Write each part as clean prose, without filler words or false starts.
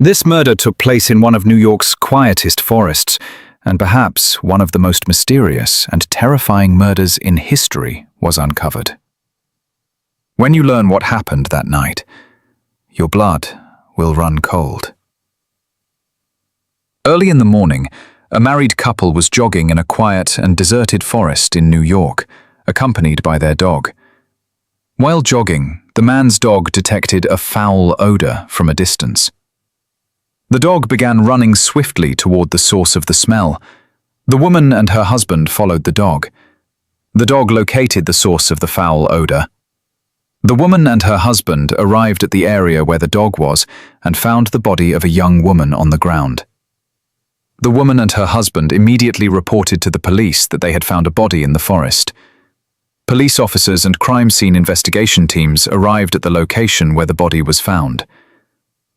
This murder took place in one of New York's quietest forests, and perhaps one of the most mysterious and terrifying murders in history was uncovered. When you learn what happened that night, your blood will run cold. Early in the morning, a married couple was jogging in a quiet and deserted forest in New York, accompanied by their dog. While jogging, the man's dog detected a foul odor from a distance. The dog began running swiftly toward the source of the smell. The woman and her husband followed the dog. The dog located the source of the foul odor. The woman and her husband arrived at the area where the dog was and found the body of a young woman on the ground. The woman and her husband immediately reported to the police that they had found a body in the forest. Police officers and crime scene investigation teams arrived at the location where the body was found.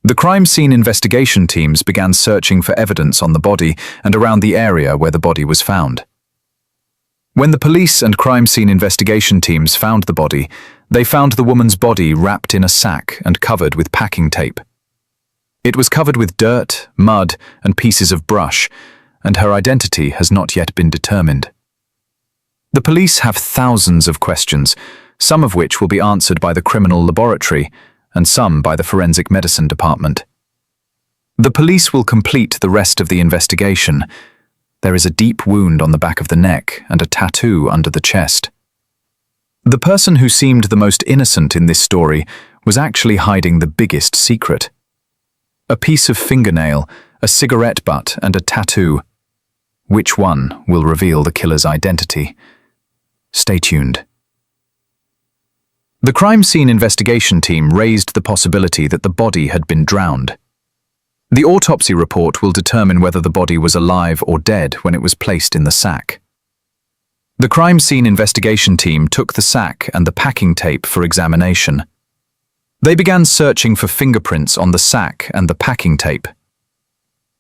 The crime scene investigation teams began searching for evidence on the body and around the area where the body was found. When the police and crime scene investigation teams found the body, they found the woman's body wrapped in a sack and covered with packing tape. It was covered with dirt, mud, and pieces of brush, and her identity has not yet been determined. The police have thousands of questions, some of which will be answered by the criminal laboratory, and some by the forensic medicine department. The police will complete the rest of the investigation. There is a deep wound on the back of the neck and a tattoo under the chest. The person who seemed the most innocent in this story was actually hiding the biggest secret. A piece of fingernail, a cigarette butt, and a tattoo. Which one will reveal the killer's identity? Stay tuned. The crime scene investigation team raised the possibility that the body had been drowned. The autopsy report will determine whether the body was alive or dead when it was placed in the sack. The crime scene investigation team took the sack and the packing tape for examination. They began searching for fingerprints on the sack and the packing tape.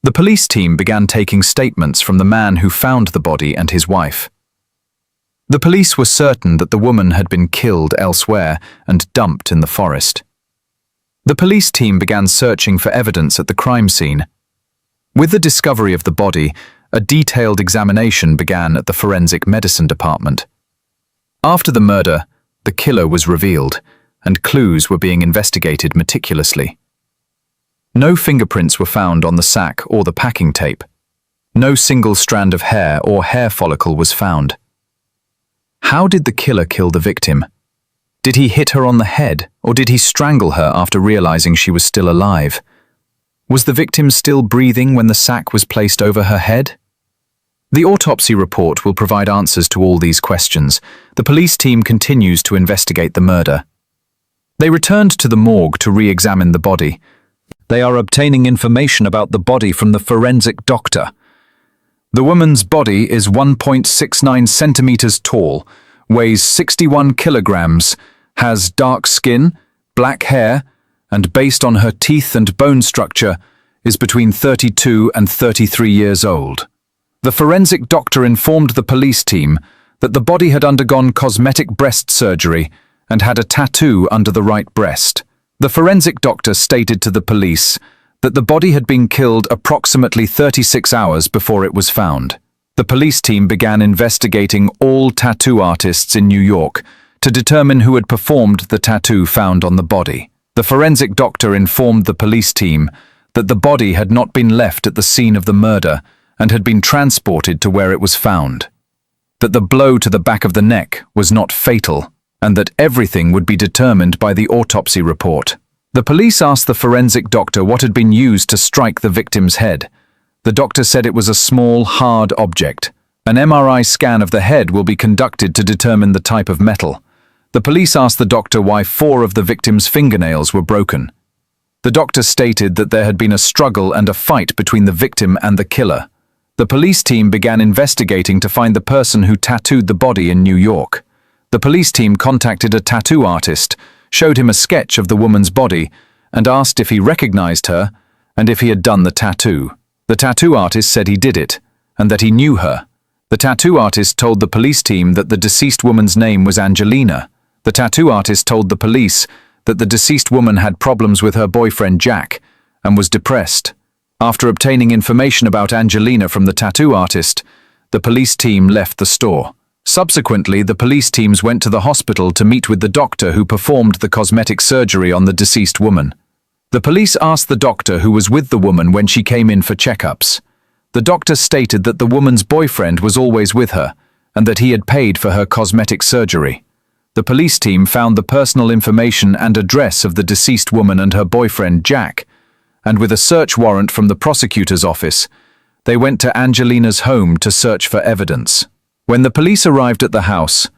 The police team began taking statements from the man who found the body and his wife. The police were certain that the woman had been killed elsewhere and dumped in the forest. The police team began searching for evidence at the crime scene. With the discovery of the body, a detailed examination began at the forensic medicine department. After the murder, the killer was revealed, and clues were being investigated meticulously. No fingerprints were found on the sack or the packing tape. No single strand of hair or hair follicle was found. How did the killer kill the victim? Did he hit her on the head, or did he strangle her after realizing she was still alive? Was the victim still breathing when the sack was placed over her head? The autopsy report will provide answers to all these questions. The police team continues to investigate the murder. They returned to the morgue to re-examine the body. They are obtaining information about the body from the forensic doctor. The woman's body is 1.69 centimeters tall, weighs 61 kilograms, has dark skin, black hair, and based on her teeth and bone structure, is between 32 and 33 years old. The forensic doctor informed the police team that the body had undergone cosmetic breast surgery and had a tattoo under the right breast. The forensic doctor stated to the police that the body had been killed approximately 36 hours before it was found. The police team began investigating all tattoo artists in New York to determine who had performed the tattoo found on the body. The forensic doctor informed the police team that the body had not been left at the scene of the murder and had been transported to where it was found, that the blow to the back of the neck was not fatal, and that everything would be determined by the autopsy report. The police asked the forensic doctor what had been used to strike the victim's head. The doctor said it was a small, hard object. An MRI scan of the head will be conducted to determine the type of metal. The police asked the doctor why 4 of the victim's fingernails were broken. The doctor stated that there had been a struggle and a fight between the victim and the killer. The police team began investigating to find the person who tattooed the body in New York. The police team contacted a tattoo artist, showed him a sketch of the woman's body, and asked if he recognized her and if he had done the tattoo. The tattoo artist said he did it, and that he knew her. The tattoo artist told the police team that the deceased woman's name was Angelina. The tattoo artist told the police that the deceased woman had problems with her boyfriend Jack, and was depressed. After obtaining information about Angelina from the tattoo artist, the police team left the store. Subsequently, the police teams went to the hospital to meet with the doctor who performed the cosmetic surgery on the deceased woman. The police asked the doctor who was with the woman when she came in for checkups. The doctor stated that the woman's boyfriend was always with her, and that he had paid for her cosmetic surgery. The police team found the personal information and address of the deceased woman and her boyfriend Jack, and with a search warrant from the prosecutor's office, they went to Angelina's home to search for evidence. When the police arrived at the house,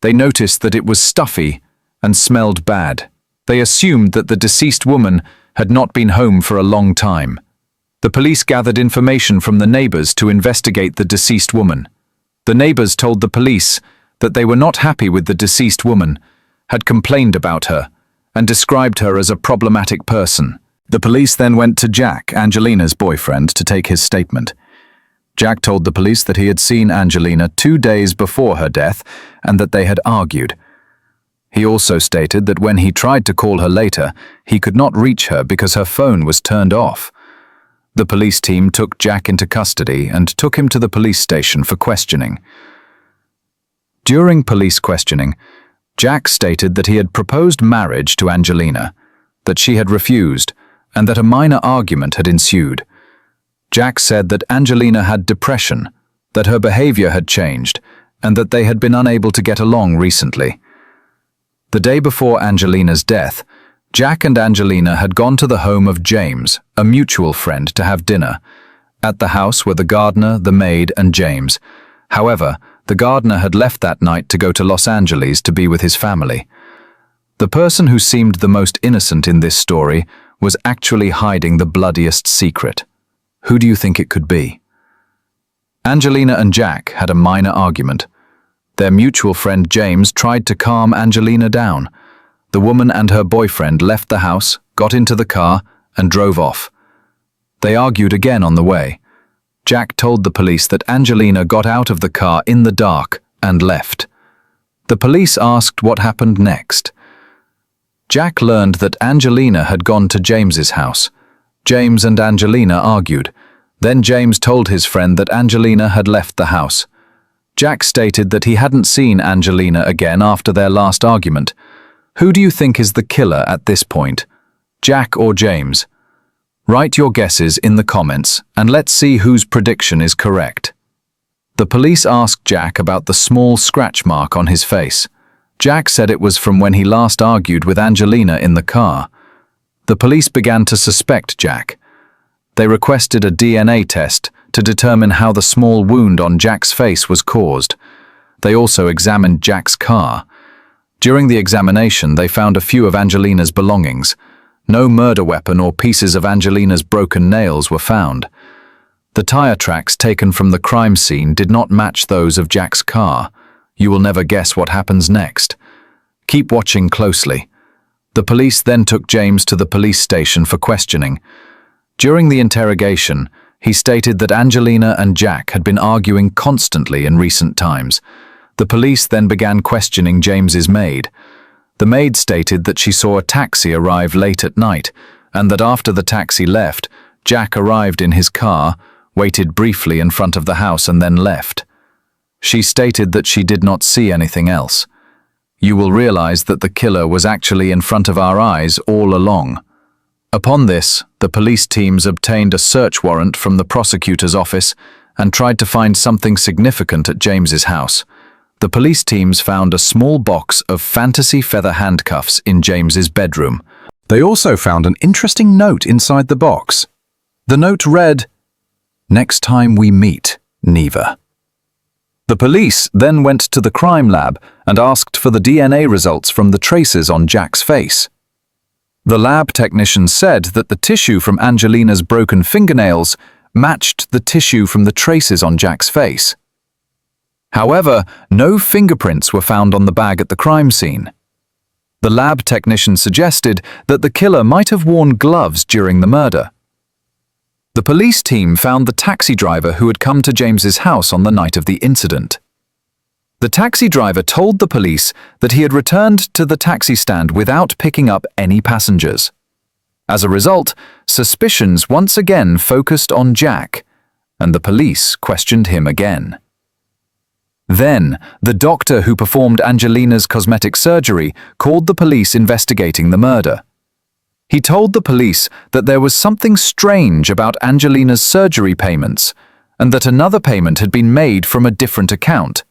they noticed that it was stuffy and smelled bad. They assumed that the deceased woman had not been home for a long time. The police gathered information from the neighbors to investigate the deceased woman. The neighbors told the police that they were not happy with the deceased woman, had complained about her, and described her as a problematic person. The police then went to Jack, Angelina's boyfriend, to take his statement. Jack told the police that he had seen Angelina 2 days before her death and that they had argued. He also stated that when he tried to call her later, he could not reach her because her phone was turned off. The police team took Jack into custody and took him to the police station for questioning. During police questioning, Jack stated that he had proposed marriage to Angelina, that she had refused, and that a minor argument had ensued. Jack said that Angelina had depression, that her behavior had changed, and that they had been unable to get along recently. The day before Angelina's death, Jack and Angelina had gone to the home of James, a mutual friend, to have dinner. At the house were the gardener, the maid, and James. However, the gardener had left that night to go to Los Angeles to be with his family. The person who seemed the most innocent in this story was actually hiding the bloodiest secret. Who do you think it could be? Angelina and Jack had a minor argument. Their mutual friend James tried to calm Angelina down. The woman and her boyfriend left the house, got into the car, and drove off. They argued again on the way. Jack told the police that Angelina got out of the car in the dark and left. The police asked what happened next. Jack learned that Angelina had gone to James's house. James and Angelina argued. Then James told his friend that Angelina had left the house. Jack stated that he hadn't seen Angelina again after their last argument. Who do you think is the killer at this point? Jack or James? Write your guesses in the comments and let's see whose prediction is correct. The police asked Jack about the small scratch mark on his face. Jack said it was from when he last argued with Angelina in the car. The police began to suspect Jack. They requested a DNA test to determine how the small wound on Jack's face was caused. They also examined Jack's car. During the examination, they found a few of Angelina's belongings. No murder weapon or pieces of Angelina's broken nails were found. The tire tracks taken from the crime scene did not match those of Jack's car. You will never guess what happens next. Keep watching closely. The police then took James to the police station for questioning. During the interrogation, he stated that Angelina and Jack had been arguing constantly in recent times. The police then began questioning James's maid. The maid stated that she saw a taxi arrive late at night, and that after the taxi left, Jack arrived in his car, waited briefly in front of the house and then left. She stated that she did not see anything else. You will realize that the killer was actually in front of our eyes all along. Upon this, the police teams obtained a search warrant from the prosecutor's office and tried to find something significant at James's house. The police teams found a small box of fantasy feather handcuffs in James's bedroom. They also found an interesting note inside the box. The note read, "Next time we meet, Neva." The police then went to the crime lab and asked for the DNA results from the traces on Jack's face. The lab technician said that the tissue from Angelina's broken fingernails matched the tissue from the traces on Jack's face. However, no fingerprints were found on the bag at the crime scene. The lab technician suggested that the killer might have worn gloves during the murder. The police team found the taxi driver who had come to James's house on the night of the incident. The taxi driver told the police that he had returned to the taxi stand without picking up any passengers. As a result, suspicions once again focused on Jack, and the police questioned him again. Then, the doctor who performed Angelina's cosmetic surgery called the police investigating the murder. He told the police that there was something strange about Angelina's surgery payments, and that another payment had been made from a different account.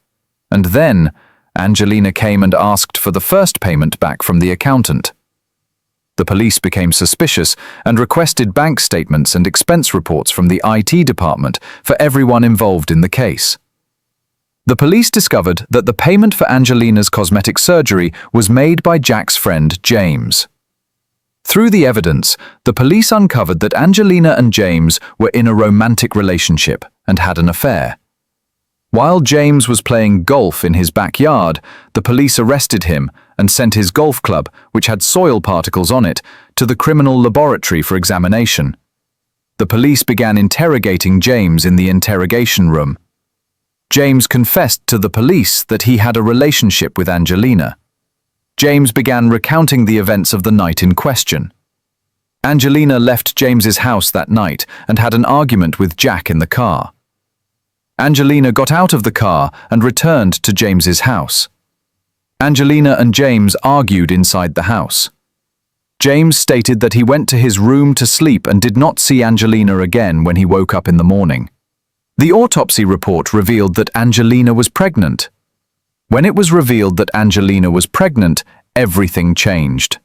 And then, Angelina came and asked for the first payment back from the accountant. The police became suspicious and requested bank statements and expense reports from the IT department for everyone involved in the case. The police discovered that the payment for Angelina's cosmetic surgery was made by Jack's friend James. Through the evidence, the police uncovered that Angelina and James were in a romantic relationship and had an affair. While James was playing golf in his backyard, the police arrested him and sent his golf club, which had soil particles on it, to the criminal laboratory for examination. The police began interrogating James in the interrogation room. James confessed to the police that he had a relationship with Angelina. James began recounting the events of the night in question. Angelina left James's house that night and had an argument with Jack in the car. Angelina got out of the car and returned to James's house. Angelina and James argued inside the house. James stated that he went to his room to sleep and did not see Angelina again when he woke up in the morning. The autopsy report revealed that Angelina was pregnant. When it was revealed that Angelina was pregnant, everything changed.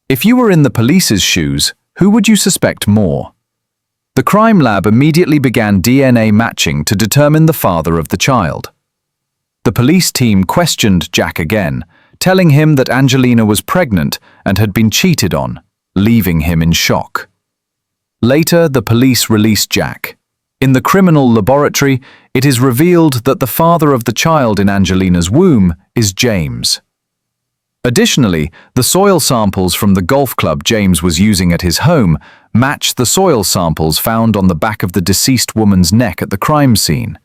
If you were in the police's shoes, who would you suspect more? The crime lab immediately began DNA matching to determine the father of the child. The police team questioned Jack again, telling him that Angelina was pregnant and had been cheated on, leaving him in shock. Later, the police released Jack. In the criminal laboratory, it is revealed that the father of the child in Angelina's womb is James. Additionally, the soil samples from the golf club James was using at his home match the soil samples found on the back of the deceased woman's neck at the crime scene.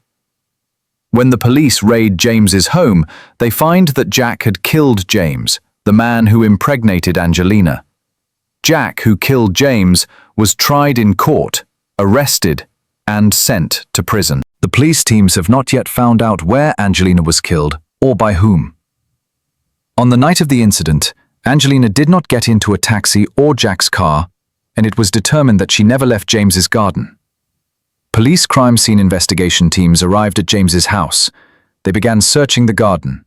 When the police raid James's home, they find that Jack had killed James, the man who impregnated Angelina. Jack, who killed James, was tried in court, arrested, and sent to prison. The police teams have not yet found out where Angelina was killed or by whom. On the night of the incident, Angelina did not get into a taxi or Jack's car, and it was determined that she never left James's garden. Police crime scene investigation teams arrived at James's house. They began searching the garden.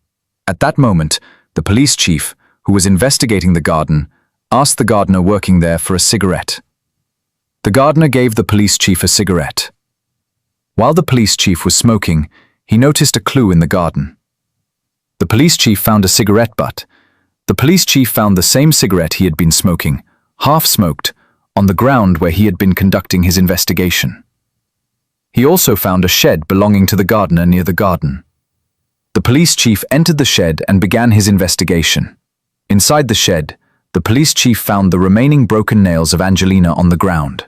At that moment, the police chief, who was investigating the garden, asked the gardener working there for a cigarette. The gardener gave the police chief a cigarette. While the police chief was smoking, he noticed a clue in the garden. The police chief found a cigarette butt. The police chief found the same cigarette he had been smoking, half-smoked, on the ground where he had been conducting his investigation. He also found a shed belonging to the gardener near the garden. The police chief entered the shed and began his investigation. Inside the shed, the police chief found the remaining broken nails of Angelina on the ground.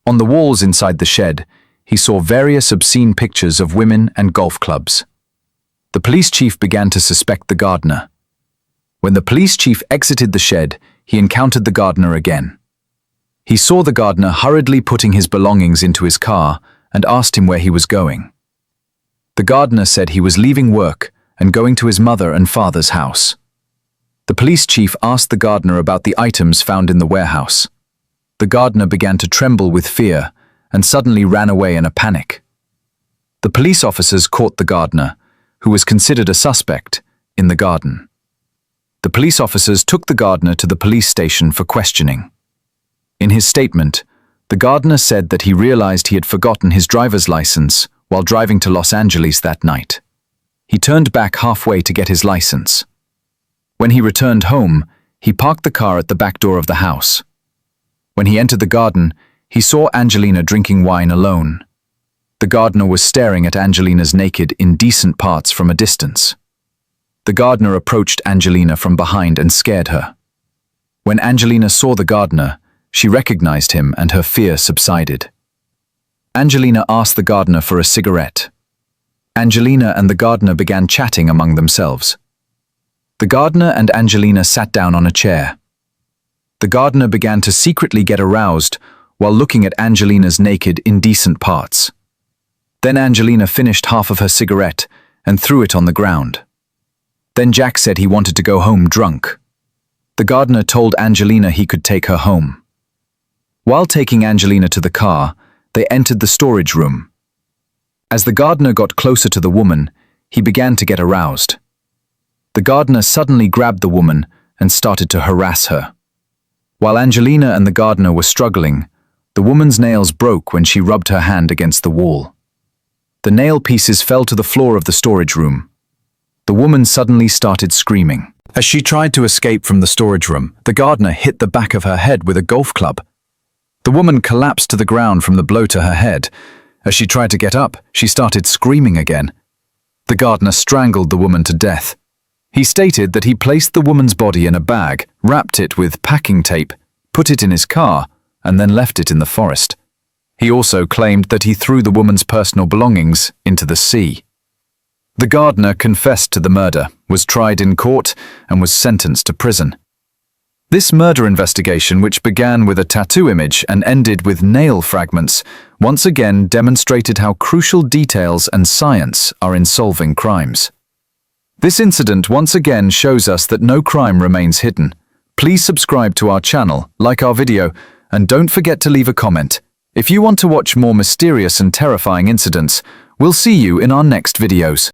On the walls inside the shed, he saw various obscene pictures of women and golf clubs. The police chief began to suspect the gardener. When the police chief exited the shed, he encountered the gardener again. He saw the gardener hurriedly putting his belongings into his car and asked him where he was going. The gardener said he was leaving work and going to his mother and father's house. The police chief asked the gardener about the items found in the warehouse. The gardener began to tremble with fear and suddenly ran away in a panic. The police officers caught the gardener, who was considered a suspect, in the garden. The police officers took the gardener to the police station for questioning. In his statement, the gardener said that he realized he had forgotten his driver's license while driving to Los Angeles that night. He turned back halfway to get his license. When he returned home, he parked the car at the back door of the house. When he entered the garden, he saw Angelina drinking wine alone. The gardener was staring at Angelina's naked, indecent parts from a distance. The gardener approached Angelina from behind and scared her. When Angelina saw the gardener, she recognized him and her fear subsided. Angelina asked the gardener for a cigarette. Angelina and the gardener began chatting among themselves. The gardener and Angelina sat down on a chair. the gardener began to secretly get aroused while looking at Angelina's naked, indecent parts. Then Angelina finished half of her cigarette and threw it on the ground. Then Jack said he wanted to go home drunk. The gardener told Angelina he could take her home. While taking Angelina to the car, they entered the storage room. As the gardener got closer to the woman, he began to get aroused. The gardener suddenly grabbed the woman and started to harass her. While Angelina and the gardener were struggling, the woman's nails broke when she rubbed her hand against the wall. The nail pieces fell to the floor of the storage room. The woman suddenly started screaming. As she tried to escape from the storage room, the gardener hit the back of her head with a golf club. The woman collapsed to the ground from the blow to her head. As she tried to get up, she started screaming again. The gardener strangled the woman to death. He stated that he placed the woman's body in a bag, wrapped it with packing tape, put it in his car, and then left it in the forest. He also claimed that he threw the woman's personal belongings into the sea. The gardener confessed to the murder, was tried in court, and was sentenced to prison. This murder investigation, which began with a tattoo image and ended with nail fragments, once again demonstrated how crucial details and science are in solving crimes. This incident once again shows us that no crime remains hidden. Please subscribe to our channel, like our video, and don't forget to leave a comment. If you want to watch more mysterious and terrifying incidents, we'll see you in our next videos.